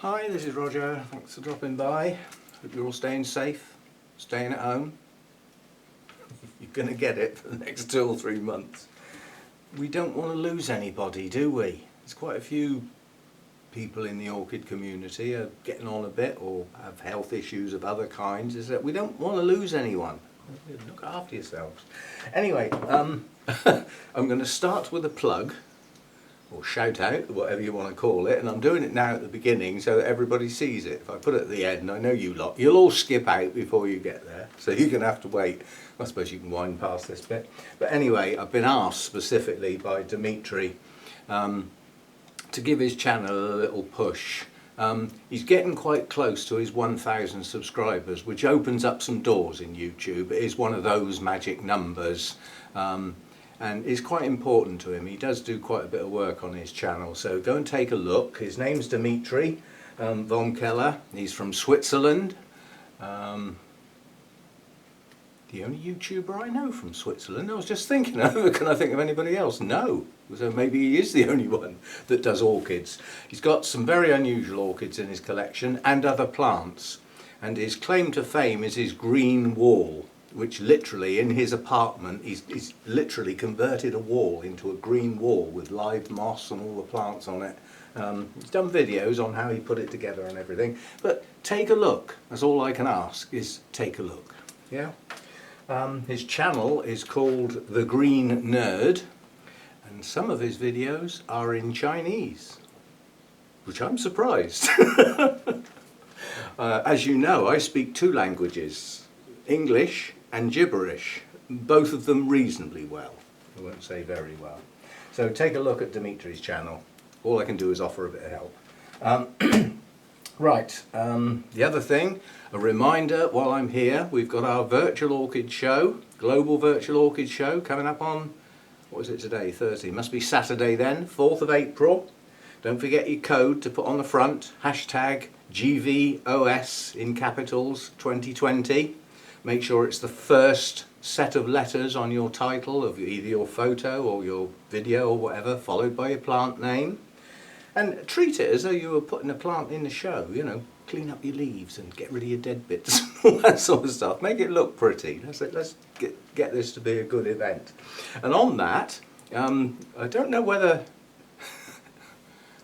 Hi, this is Roger. Thanks for dropping by. Hope you're all staying safe, staying at home. You're going to get it for the next 2 or 3 months. We don't want to lose anybody, do we? There's quite a few people in the orchid community are getting on a bit or have health issues of other kinds. Is that we don't want to lose anyone. Look after yourselves. Anyway, I'm going to start with a plug, or shout out, whatever you want to call it, and I'm doing it now at the beginning so that everybody sees it. If I put it at the end, I know you lot, you'll all skip out before you get there, so you're going to have to wait. I suppose you can wind past this bit. But anyway, I've been asked specifically by Dimitri to give his channel a little push. He's getting quite close to his 1,000 subscribers, which opens up some doors in YouTube. It is one of those magic numbers. And it's quite important to him. He does do quite a bit of work on his channel, so go and take a look. His name's Dimitri von Keller. He's from Switzerland. The only YouTuber I know from Switzerland. I was just thinking, can I think of anybody else? No. So maybe he is the only one that does orchids. He's got some very unusual orchids in his collection and other plants. And his claim to fame is his green wall, which literally in his apartment, he's literally converted a wall into a green wall with live moss and all the plants on it. He's done videos on how he put it together and everything, but take a look. That's all I can ask, is take a look. Yeah. His channel is called The Green Nerd, and some of his videos are in Chinese, which I'm surprised. As you know, I speak 2 languages, English and gibberish, both of them reasonably well. I won't say very well. So take a look at Dimitri's channel. All I can do is offer a bit of help. Right, the other thing, a reminder while I'm here, we've got our virtual orchid show, Global Virtual Orchid Show, coming up on, what is it today, Thursday? Must be Saturday then, 4th of April. Don't forget your code to put on the front, hashtag GVOS in capitals 2020. Make sure it's the first set of letters on your title of either your photo or your video or whatever, followed by your plant name. And treat it as though you were putting a plant in the show, you know, clean up your leaves and get rid of your dead bits, all that sort of stuff. Make it look pretty. Let's get this to be a good event. And on that, I don't know whether,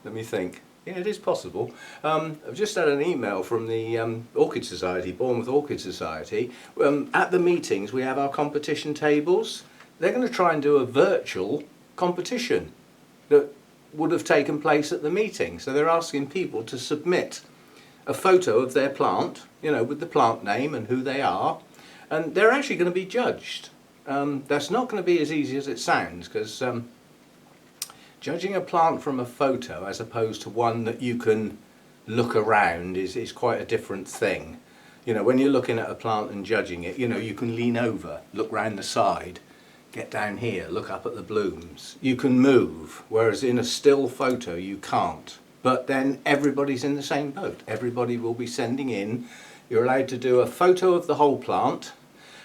let me think. Yeah, it is possible. I've just had an email from the Orchid Society, Bournemouth Orchid Society. At the meetings we have our competition tables. They're going to try and do a virtual competition that would have taken place at the meeting. So they're asking people to submit a photo of their plant, you know, with the plant name and who they are. And they're actually going to be judged. That's not going to be as easy as it sounds, because judging a plant from a photo as opposed to one that you can look around is quite a different thing. You know, when you're looking at a plant and judging it, you know, you can lean over, look round the side, get down here, look up at the blooms. You can move, whereas in a still photo you can't. But then everybody's in the same boat. Everybody will be sending in. You're allowed to do a photo of the whole plant,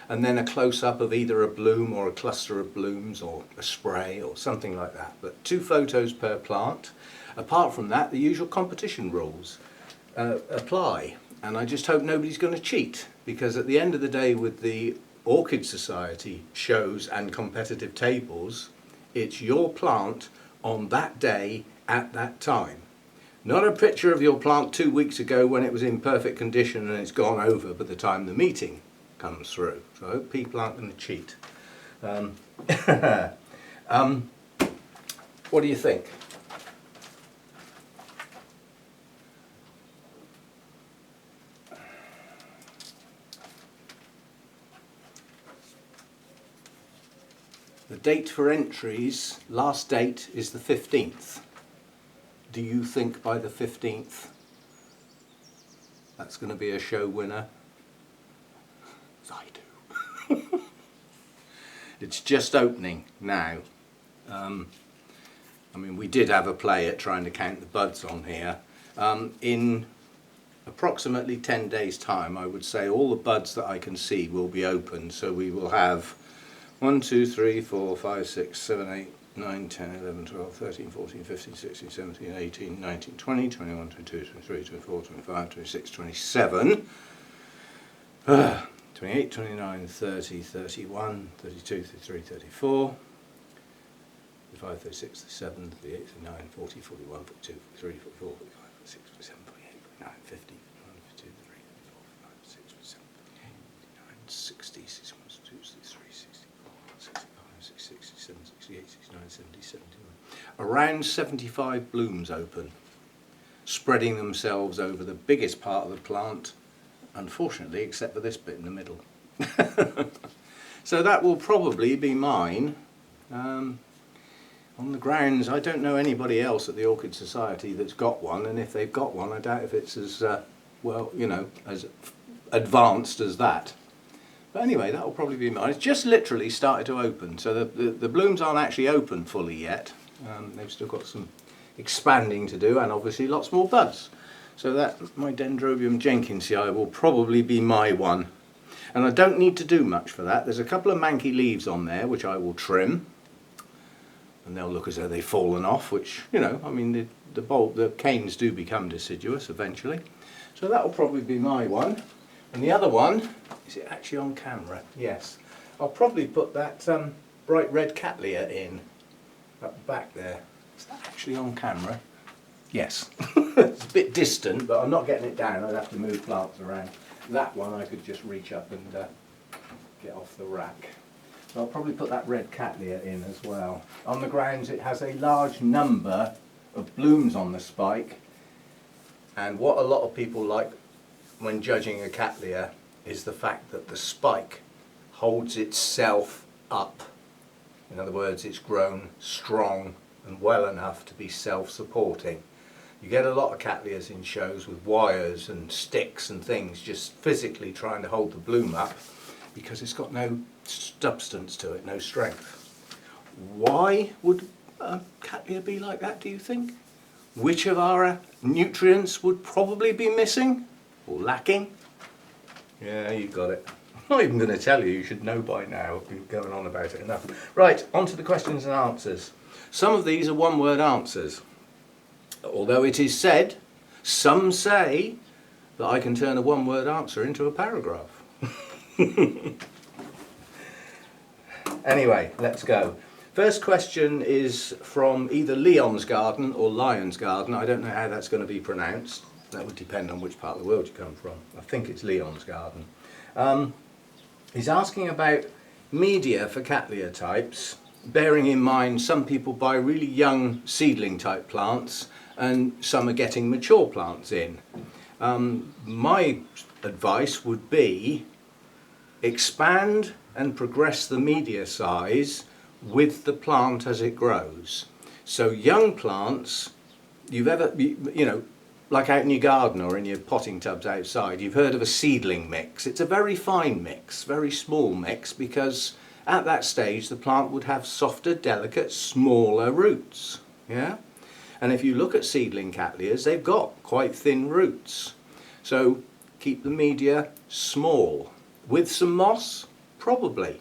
and then a close-up of either a bloom or a cluster of blooms or a spray or something like that. But 2 photos per plant. Apart from that, the usual competition rules apply. And I just hope nobody's going to cheat, because at the end of the day with the Orchid Society shows and competitive tables, it's your plant on that day at that time. Not a picture of your plant 2 weeks ago when it was in perfect condition and it's gone over by the time the meeting comes through. So I hope people aren't going to cheat. What do you think? The date for entries, last date is the 15th. Do you think by the 15th that's going to be a show winner? I do. It's just opening now. I mean, we did have a play at trying to count the buds on here. In approximately 10 days' time, I would say all the buds that I can see will be opened. So we will have 1, 2, 3, 4, 5, 6, 7, 8, 9, 10, 11, 12, 13, 14, 15, 16, 17, 18, 19, 20, 21, 22, 23, 24, 25, 26, 27, 28, 29, 30, 31, 32, 33, 34, 35, 36, 37, 38, 39, 40, 41, 42, 43, 44, 45, 46, 47, 48, 49, 50, 51, 52, 53, 54, 55, 56, 57, 59, 60, 61, 62, 63, 64, 65, 66, 67, 68, 69, 70, 71. Around 75 blooms open, spreading themselves over the biggest part of the plant, unfortunately, except for this bit in the middle. So that will probably be mine. On the grounds, I don't know anybody else at the Orchid Society that's got one, and if they've got one, I doubt if it's as well, you know, as advanced as that. But anyway, that will probably be mine. It's just literally started to open, so the blooms aren't actually open fully yet. They've still got some expanding to do, and obviously lots more buds. So that, my Dendrobium jenkinsii, will probably be my one. And I don't need to do much for that. There's a couple of manky leaves on there which I will trim, and they'll look as though they've fallen off, which, you know, I mean, the canes do become deciduous eventually. So that will probably be my one. And the other one, is it actually on camera? Yes. I'll probably put that bright red Cattleya in, up back there. Is that actually on camera? Yes. It's a bit distant, but I'm not getting it down. I'd have to move plants around. That one I could just reach up and get off the rack. So I'll probably put that red Cattleya in as well. On the grounds it has a large number of blooms on the spike, and what a lot of people like when judging a Cattleya is the fact that the spike holds itself up. In other words, it's grown strong and well enough to be self-supporting. You get a lot of Cattleyas in shows with wires and sticks and things just physically trying to hold the bloom up because it's got no substance to it, no strength. Why would a Cattleya be like that, do you think? Which of our nutrients would probably be missing or lacking? Yeah, you got it. I'm not even going to tell you, you should know by now. I've been going on about it enough. Right, on to the questions and answers. Some of these are one-word answers. Although it is said, some say, that I can turn a one-word answer into a paragraph. Anyway, let's go. First question is from either Leon's Garden or Lion's Garden. I don't know how that's going to be pronounced. That would depend on which part of the world you come from. I think it's Leon's Garden. He's asking about media for Cattleya types, bearing in mind some people buy really young seedling type plants and some are getting mature plants in. My advice would be expand and progress the media size with the plant as it grows. So young plants, you know, like out in your garden or in your potting tubs outside, you've heard of a seedling mix. It's a very fine mix, very small mix, because at that stage the plant would have softer, delicate, smaller roots. Yeah? And if you look at seedling Cattleyas, they've got quite thin roots. So keep the media small. With some moss? Probably.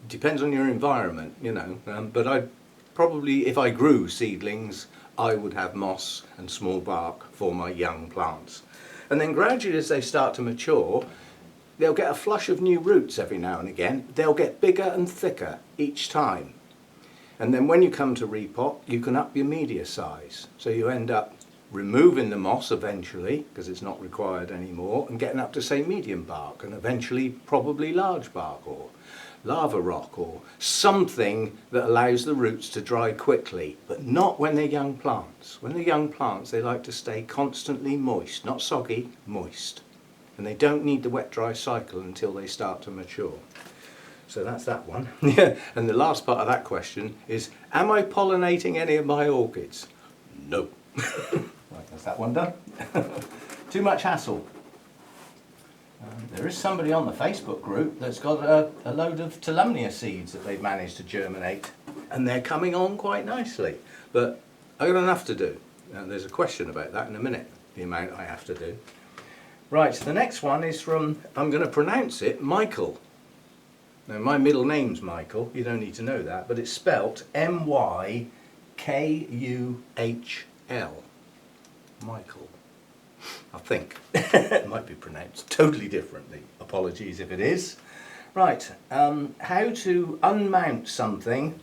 Depends on your environment, you know. But I'd probably, if I grew seedlings, I would have moss and small bark for my young plants. And then gradually as they start to mature, they'll get a flush of new roots every now and again. They'll get bigger and thicker each time. And then when you come to repot, you can up your media size. So you end up removing the moss eventually, because it's not required anymore, and getting up to, say, medium bark, and eventually probably large bark or lava rock or something that allows the roots to dry quickly, but not when they're young plants. When they're young plants, they like to stay constantly moist, not soggy, moist. And they don't need the wet-dry cycle until they start to mature. So that's that one. Yeah. And the last part of that question is, am I pollinating any of my orchids? No. Right, that's that one done. Too much hassle. There is somebody on the Facebook group that's got a load of Cattleya seeds that they've managed to germinate, and they're coming on quite nicely. But I've got enough to do. There's a question about that in a minute, the amount I have to do. Right, the next one is from, I'm going to pronounce it, Michael. Now my middle name's Michael, you don't need to know that, but it's spelt M-Y-K-U-H-L. Michael. I think. It might be pronounced totally differently. Apologies if it is. Right, how to unmount something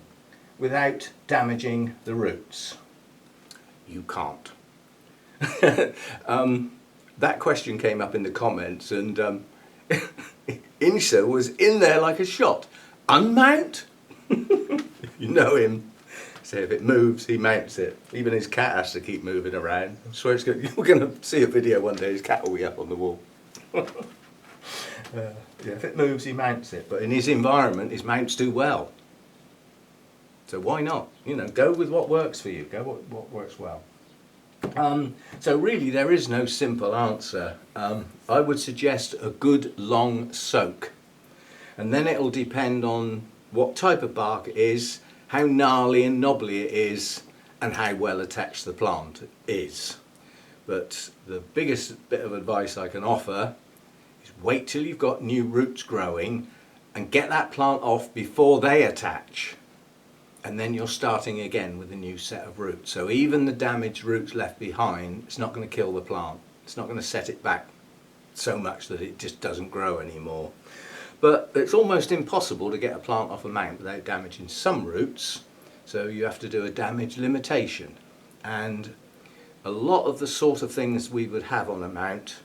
without damaging the roots. You can't. That question came up in the comments, and Insha was in there like a shot. Unmount? If you know him, say if it moves, he mounts it. Even his cat has to keep moving around. I swear you're going to see a video one day, his cat will be up on the wall. Yeah, if it moves, he mounts it. But in his environment, his mounts do well. So why not? You know, go with what works for you. Go what works well. So really there is no simple answer. I would suggest a good long soak, and then it'll depend on what type of bark it is, how gnarly and knobbly it is, and how well attached the plant is. But the biggest bit of advice I can offer is wait till you've got new roots growing and get that plant off before they attach. And then you're starting again with a new set of roots. So even the damaged roots left behind, it's not going to kill the plant. It's not going to set it back so much that it just doesn't grow anymore. But it's almost impossible to get a plant off a mount without damaging some roots. So you have to do a damage limitation. And a lot of the sort of things we would have on a mount,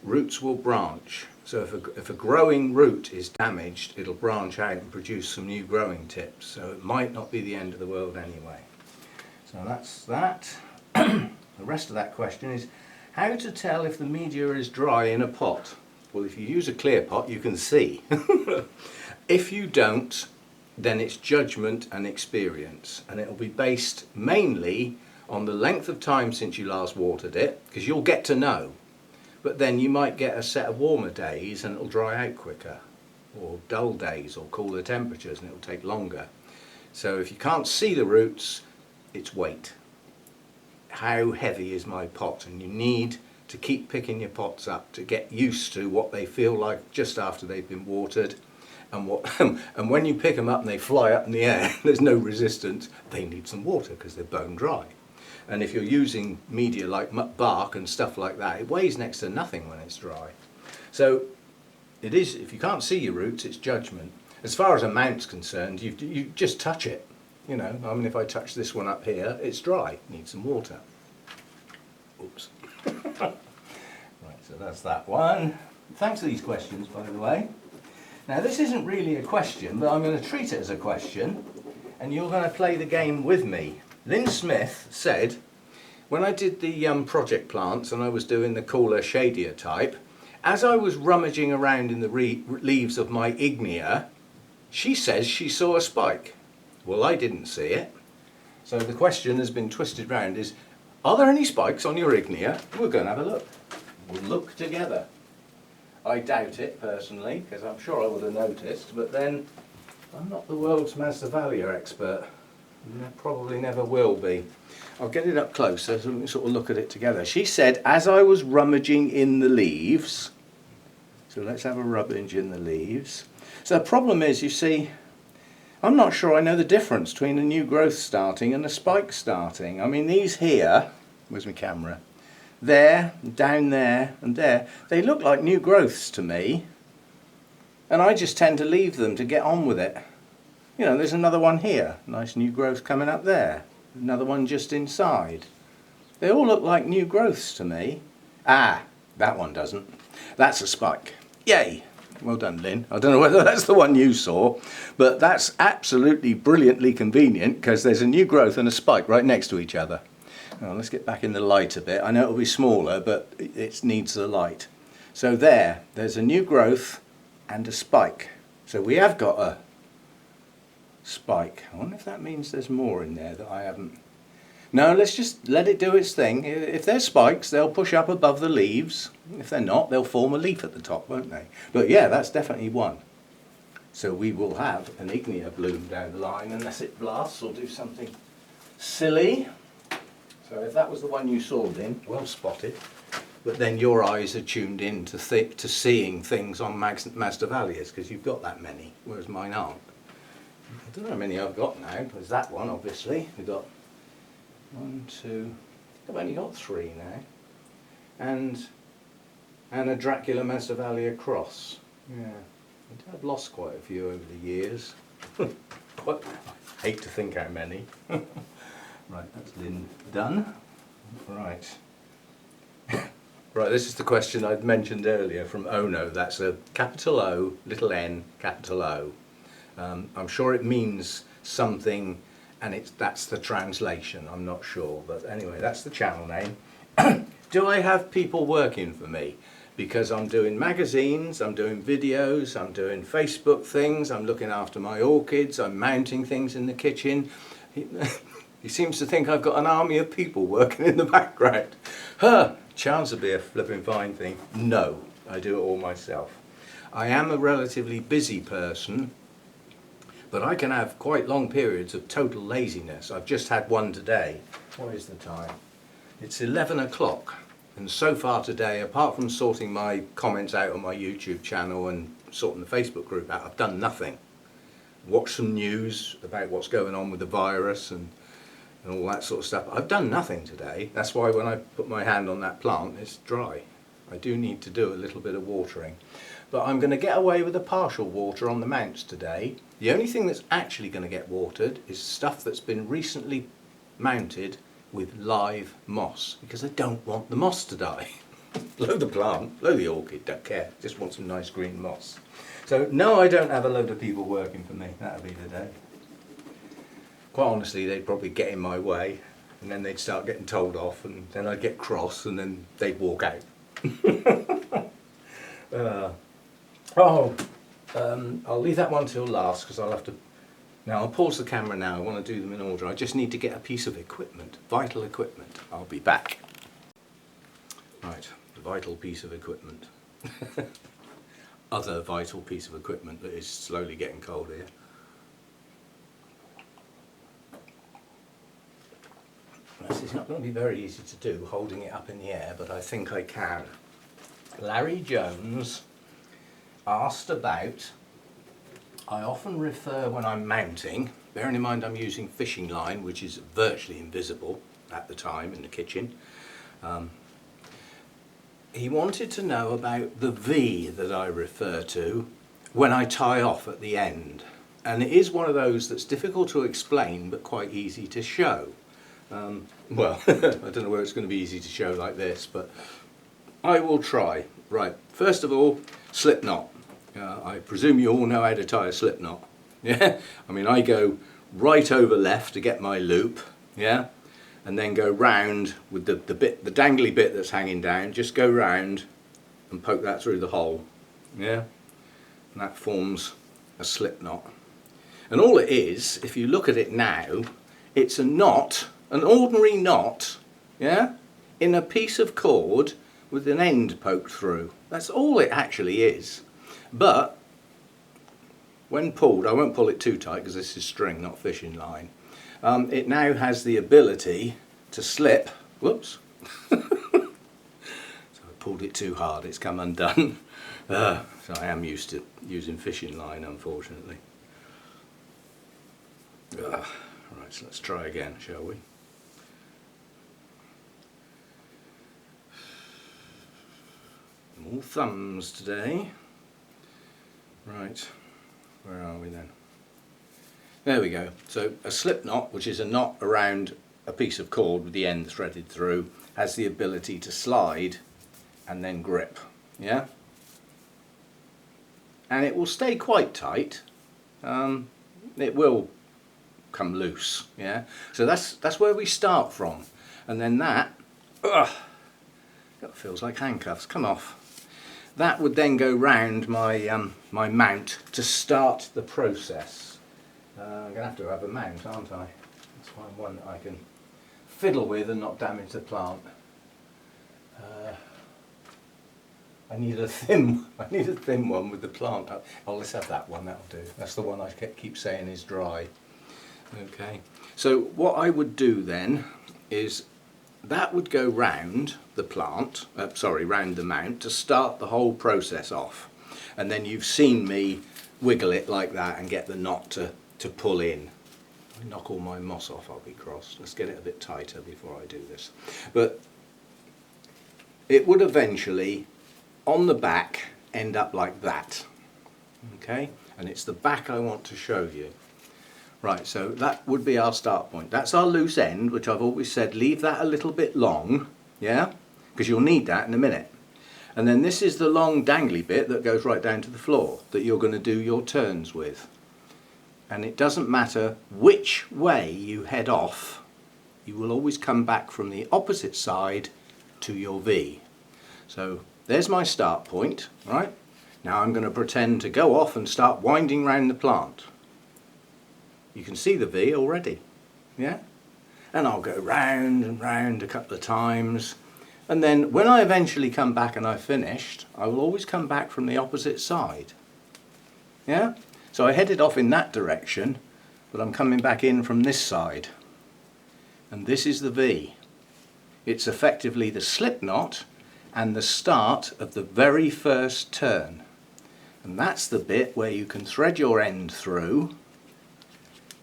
roots will branch. So if a growing root is damaged, it'll branch out and produce some new growing tips. So it might not be the end of the world anyway. So that's that. The rest of that question is how to tell if the media is dry in a pot. Well, if you use a clear pot, you can see. If you don't, then it's judgment and experience. And it'll be based mainly on the length of time since you last watered it, because you'll get to know. But then you might get a set of warmer days and it'll dry out quicker, or dull days or cooler temperatures and it'll take longer. So if you can't see the roots, it's weight. How heavy is my pot? And you need to keep picking your pots up to get used to what they feel like just after they've been watered. And and when you pick them up and they fly up in the air, there's no resistance, they need some water because they're bone dry. And if you're using media like bark and stuff like that, it weighs next to nothing when it's dry. So it is, if you can't see your roots, it's judgment. As far as a mount's concerned, you just touch it. You know, I mean, if I touch this one up here, it's dry, it needs some water. Oops. Right, so that's that one. Thanks for these questions, by the way. Now this isn't really a question, but I'm going to treat it as a question, and you're going to play the game with me. Lynn Smith said, when I did the project plants and I was doing the cooler, shadier type, as I was rummaging around in the leaves of my ignea, she says she saw a spike. Well, I didn't see it. So the question has been twisted round is, are there any spikes on your ignea? We're going to have a look. We'll look together. I doubt it personally, because I'm sure I would have noticed, but then I'm not the world's Masdevallia expert. Probably never will be. I'll get it up closer so we can sort of look at it together. She said, as I was rummaging in the leaves, so let's have a rummage in the leaves. So the problem is, you see, I'm not sure I know the difference between a new growth starting and a spike starting. I mean, these here, where's my camera? There, down there and there, they look like new growths to me, and I just tend to leave them to get on with it. You know, there's another one here, nice new growth coming up there, another one just inside. They all look like new growths to me. Ah, that one doesn't. That's a spike. Yay! Well done, Lynn. I don't know whether that's the one you saw, but that's absolutely brilliantly convenient because there's a new growth and a spike right next to each other. Now, let's get back in the light a bit. I know it'll be smaller, but it needs the light. So there's a new growth and a spike. So we have got a spike. I wonder if that means there's more in there that I haven't. No, let's just let it do its thing. If there's spikes, they'll push up above the leaves. If they're not, they'll form a leaf at the top, won't they? But yeah, that's definitely one. So we will have an ignea bloom down the line unless it blasts or do something silly. So if that was the one you saw, Lynn, well spotted. but then your eyes are tuned in to seeing things on Masdevallias because you've got that many, whereas mine aren't. I don't know how many I've got now. There's that one, obviously. We've got 1, 2. I've only got 3 now, and a Dracula Masdevallia cross. Yeah, I've lost quite a few over the years. What? I hate to think how many. Right, that's Lynn done. Right. Right, this is the question I'd mentioned earlier from Ono. That's a capital O, little n, capital O. I'm sure it means something, and that's the translation. I'm not sure, but anyway, that's the channel name. Do I have people working for me? Because I'm doing magazines, I'm doing videos, I'm doing Facebook things, I'm looking after my orchids, I'm mounting things in the kitchen. He seems to think I've got an army of people working in the background. Chance would be a flipping fine thing. No, I do it all myself. I am a relatively busy person, but I can have quite long periods of total laziness. I've just had one today. What is the time? It's 11 o'clock. And so far today, apart from sorting my comments out on my YouTube channel and sorting the Facebook group out, I've done nothing. Watched some news about what's going on with the virus and all that sort of stuff. I've done nothing today. That's why when I put my hand on that plant, it's dry. I do need to do a little bit of watering. But I'm going to get away with a partial water on the mounts today. The only thing that's actually going to get watered is stuff that's been recently mounted with live moss, because I don't want the moss to die. Blow the plant, blow the orchid, don't care, just want some nice green moss. So no, I don't have a load of people working for me, that'll be the day. Quite honestly, they'd probably get in my way, and then they'd start getting told off, and then I'd get cross, and then they'd walk out. I'll leave that one till last, because I'll have to. Now I'll pause the camera now, I want to do them in order. I just need to get a piece of equipment, vital equipment. I'll be back. Right, the vital piece of equipment. Other vital piece of equipment that is slowly getting cold here. This is not going to be very easy to do, holding it up in the air, but I think I can. Larry Jones asked about, I often refer when I'm mounting, bearing in mind I'm using fishing line, which is virtually invisible at the time in the kitchen. He wanted to know about the V that I refer to when I tie off at the end. And it is one of those that's difficult to explain but quite easy to show. Well, I don't know where it's going to be easy to show like this, but I will try. Right, first of all, slip knot. I presume you all know how to tie a slip knot. Yeah, I mean I go right over left to get my loop, yeah, and then go round with the dangly bit that's hanging down. Just go round and poke that through the hole, yeah, and that forms a slip knot. And all it is, if you look at it now, it's a knot, an ordinary knot, yeah, in a piece of cord with an end poked through. That's all it actually is. But when pulled, I won't pull it too tight because this is string, not fishing line. It now has the ability to slip. Whoops. So I pulled it too hard, it's come undone. So I am used to using fishing line, unfortunately. Right, so let's try again, shall we? More thumbs today. Right, where are we then? There we go. So a slip knot, which is a knot around a piece of cord with the end threaded through, has the ability to slide and then grip, yeah? And it will stay quite tight. It will come loose, yeah? So that's where we start from. And then that feels like handcuffs, come off. That would then go round my my mount to start the process. I'm going to have a mount, aren't I? Let's find one that I can fiddle with and not damage the plant. I need a thin one with the plant. Oh, let's have that one. That'll do. That's the one I keep saying is dry. Okay. So what I would do then is that would go round the plant, round the mount to start the whole process off. And then you've seen me wiggle it like that and get the knot to pull in. If I knock all my moss off, I'll be cross. Let's get it a bit tighter before I do this. But it would eventually, on the back, end up like that. Okay? And it's the back I want to show you. Right, so that would be our start point. That's our loose end, which I've always said leave that a little bit long, yeah? Because you'll need that in a minute. And then this is the long dangly bit that goes right down to the floor that you're going to do your turns with. And it doesn't matter which way you head off, you will always come back from the opposite side to your V. So there's my start point, right? Now I'm going to pretend to go off and start winding round the plant. You can see the V already, yeah? And I'll go round and round a couple of times. And then when I eventually come back and I've finished, I will always come back from the opposite side. Yeah? So I headed off in that direction, but I'm coming back in from this side. And this is the V. It's effectively the slip knot and the start of the very first turn. And that's the bit where you can thread your end through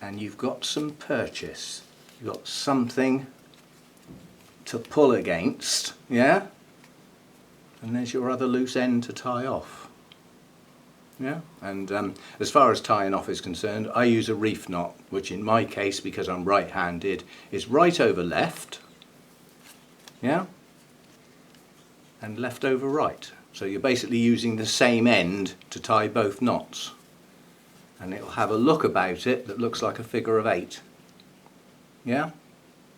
and you've got some purchase. You've got something to pull against, yeah? And there's your other loose end to tie off. Yeah? And as far as tying off is concerned, I use a reef knot, which in my case, because I'm right-handed, is right over left, yeah? And left over right. So you're basically using the same end to tie both knots. And it'll have a look about it that looks like a figure of 8. Yeah?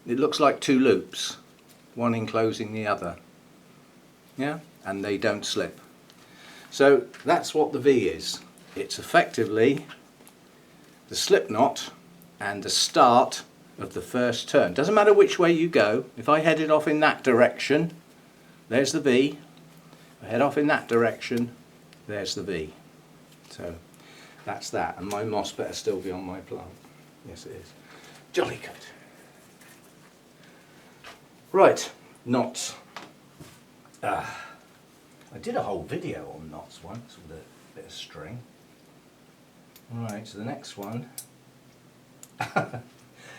It looks like two loops, one enclosing the other. Yeah? And they don't slip. So that's what the V is. It's effectively the slip knot and the start of the first turn. Doesn't matter which way you go. If I headed off in that direction, there's the V. If I head off in that direction, there's the V. So that's that, and my moss better still be on my plant. Yes, it is. Jolly good. Right, knots. I did a whole video on knots once with a bit of string. Right, so the next one.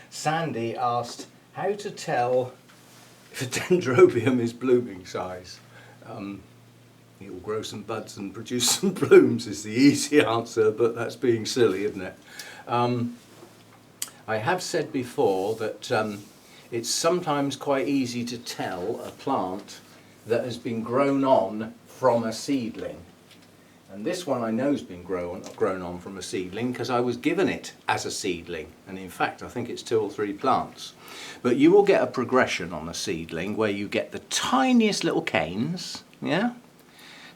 Sandy asked how to tell if a Dendrobium is blooming size. It will grow some buds and produce some blooms is the easy answer, but that's being silly, isn't it? I have said before that it's sometimes quite easy to tell a plant that has been grown on from a seedling. And this one I know has been grown on from a seedling because I was given it as a seedling. And in fact, I think it's 2 or 3 plants. But you will get a progression on a seedling where you get the tiniest little canes, yeah?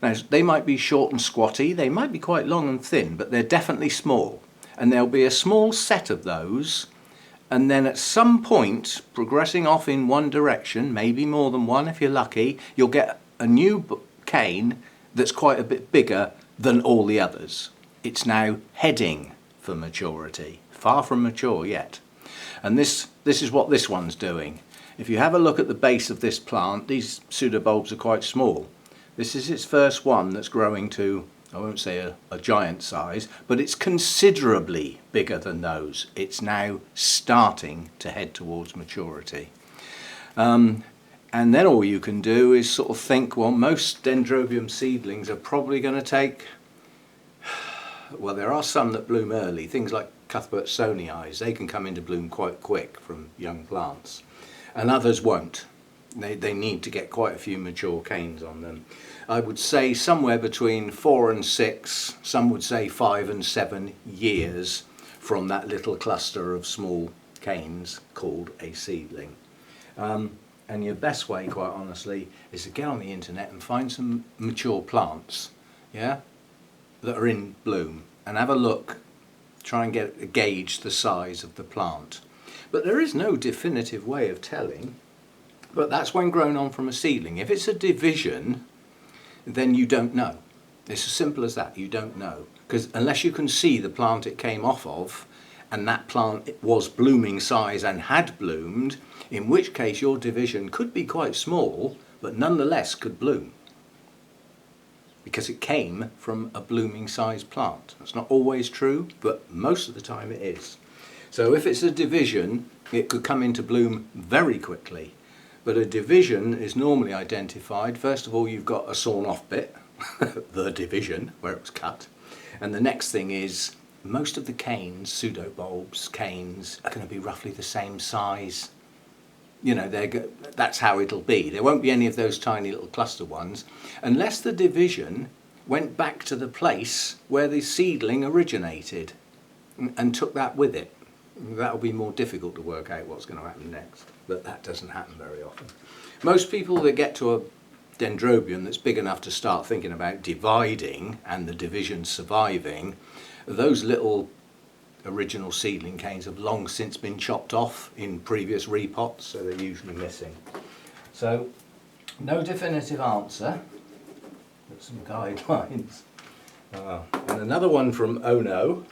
Now, they might be short and squatty, they might be quite long and thin, but they're definitely small. And there'll be a small set of those, and then at some point, progressing off in one direction, maybe more than one if you're lucky, you'll get a new cane that's quite a bit bigger than all the others. It's now heading for maturity, far from mature yet. And this is what this one's doing. If you have a look at the base of this plant, these pseudobulbs are quite small. This is its first one that's growing to, I won't say a giant size, but it's considerably bigger than those. It's now starting to head towards maturity. And then all you can do is sort of think, well, most Dendrobium seedlings are probably going to take, well, there are some that bloom early, things like Cuthbertsonii, they can come into bloom quite quick from young plants, and others won't. They need to get quite a few mature canes on them. I would say somewhere between 4 and 6, some would say 5 and 7 years from that little cluster of small canes called a seedling. And your best way, quite honestly, is to get on the internet and find some mature plants, yeah, that are in bloom, and have a look, try and gauge the size of the plant. But there is no definitive way of telling. But that's when grown on from a seedling. If it's a division, then you don't know. It's as simple as that, you don't know. Because unless you can see the plant it came off of, and that plant was blooming size and had bloomed, in which case your division could be quite small, but nonetheless could bloom, because it came from a blooming size plant. That's not always true, but most of the time it is. So if it's a division, it could come into bloom very quickly. But a division is normally identified. First of all, you've got a sawn off bit, the division, where it was cut. And the next thing is, most of the canes, pseudobulbs, canes, are going to be roughly the same size. You know, that's how it'll be. There won't be any of those tiny little cluster ones, unless the division went back to the place where the seedling originated and took that with it. That'll be more difficult to work out what's going to happen next, but that doesn't happen very often. Most people that get to a Dendrobium that's big enough to start thinking about dividing and the division surviving, those little original seedling canes have long since been chopped off in previous repots, so they're usually missing. So, no definitive answer, but some guidelines. And another one from Ono.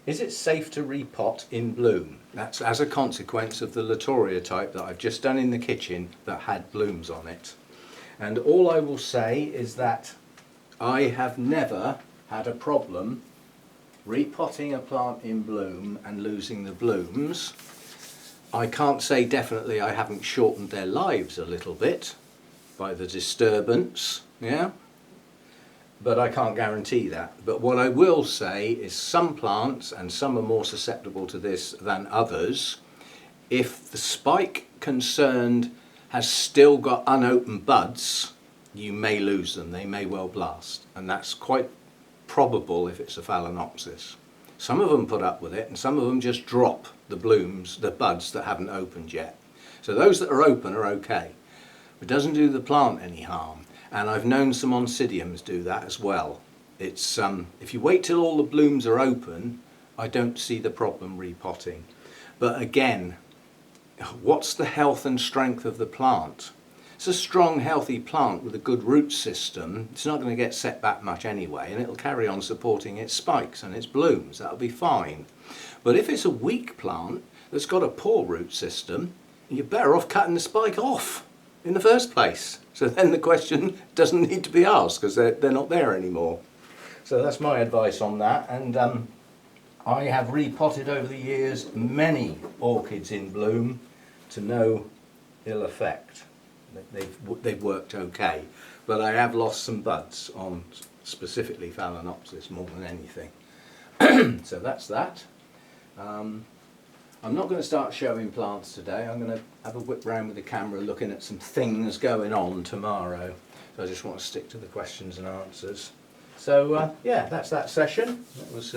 Is it safe to repot in bloom? That's as a consequence of the Latoria type that I've just done in the kitchen that had blooms on it. And all I will say is that I have never had a problem repotting a plant in bloom and losing the blooms. I can't say definitely I haven't shortened their lives a little bit by the disturbance, yeah? But I can't guarantee that. But what I will say is some plants, and some are more susceptible to this than others, if the spike concerned has still got unopened buds, you may lose them, they may well blast, and that's quite probable if it's a Phalaenopsis. Some of them put up with it, and some of them just drop the blooms, the buds that haven't opened yet. So those that are open are okay. It doesn't do the plant any harm. And I've known some Oncidiums do that as well. It's if you wait till all the blooms are open, I don't see the problem repotting. But again, what's the health and strength of the plant? It's a strong, healthy plant with a good root system. It's not going to get set back much anyway, and it'll carry on supporting its spikes and its blooms. That'll be fine. But if it's a weak plant that's got a poor root system, you're better off cutting the spike off in the first place. So then the question doesn't need to be asked, because they're not there anymore. So that's my advice on that. And I have repotted over the years many orchids in bloom to no ill effect. They've worked okay. But I have lost some buds on specifically Phalaenopsis more than anything. So that's that. I'm not going to start showing plants today. I'm going to have a whip round with the camera looking at some things going on tomorrow. So I just want to stick to the questions and answers. So yeah, that's that session. That was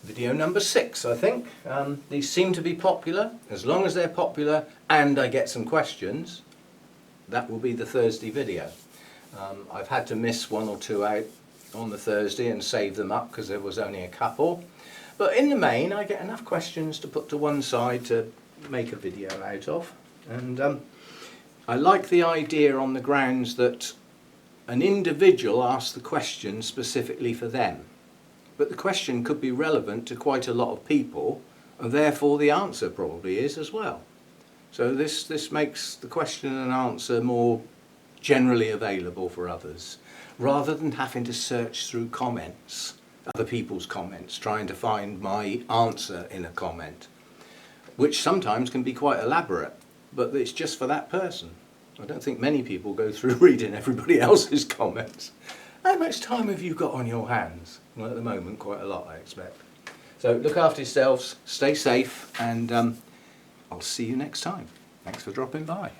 video number 6, I think. These seem to be popular. As long as they're popular and I get some questions, that will be the Thursday video. I've had to miss 1 or 2 out on the Thursday and save them up because there was only a couple. But in the main, I get enough questions to put to one side to make a video out of. And I like the idea on the grounds that an individual asks the question specifically for them. But the question could be relevant to quite a lot of people, and therefore the answer probably is as well. So this makes the question and answer more generally available for others, rather than having to search through comments, other people's comments, trying to find my answer in a comment, which sometimes can be quite elaborate, but it's just for that person. I don't think many people go through reading everybody else's comments. How much time have you got on your hands? Well, at the moment, quite a lot, I expect. So look after yourselves, stay safe, and I'll see you next time. Thanks for dropping by.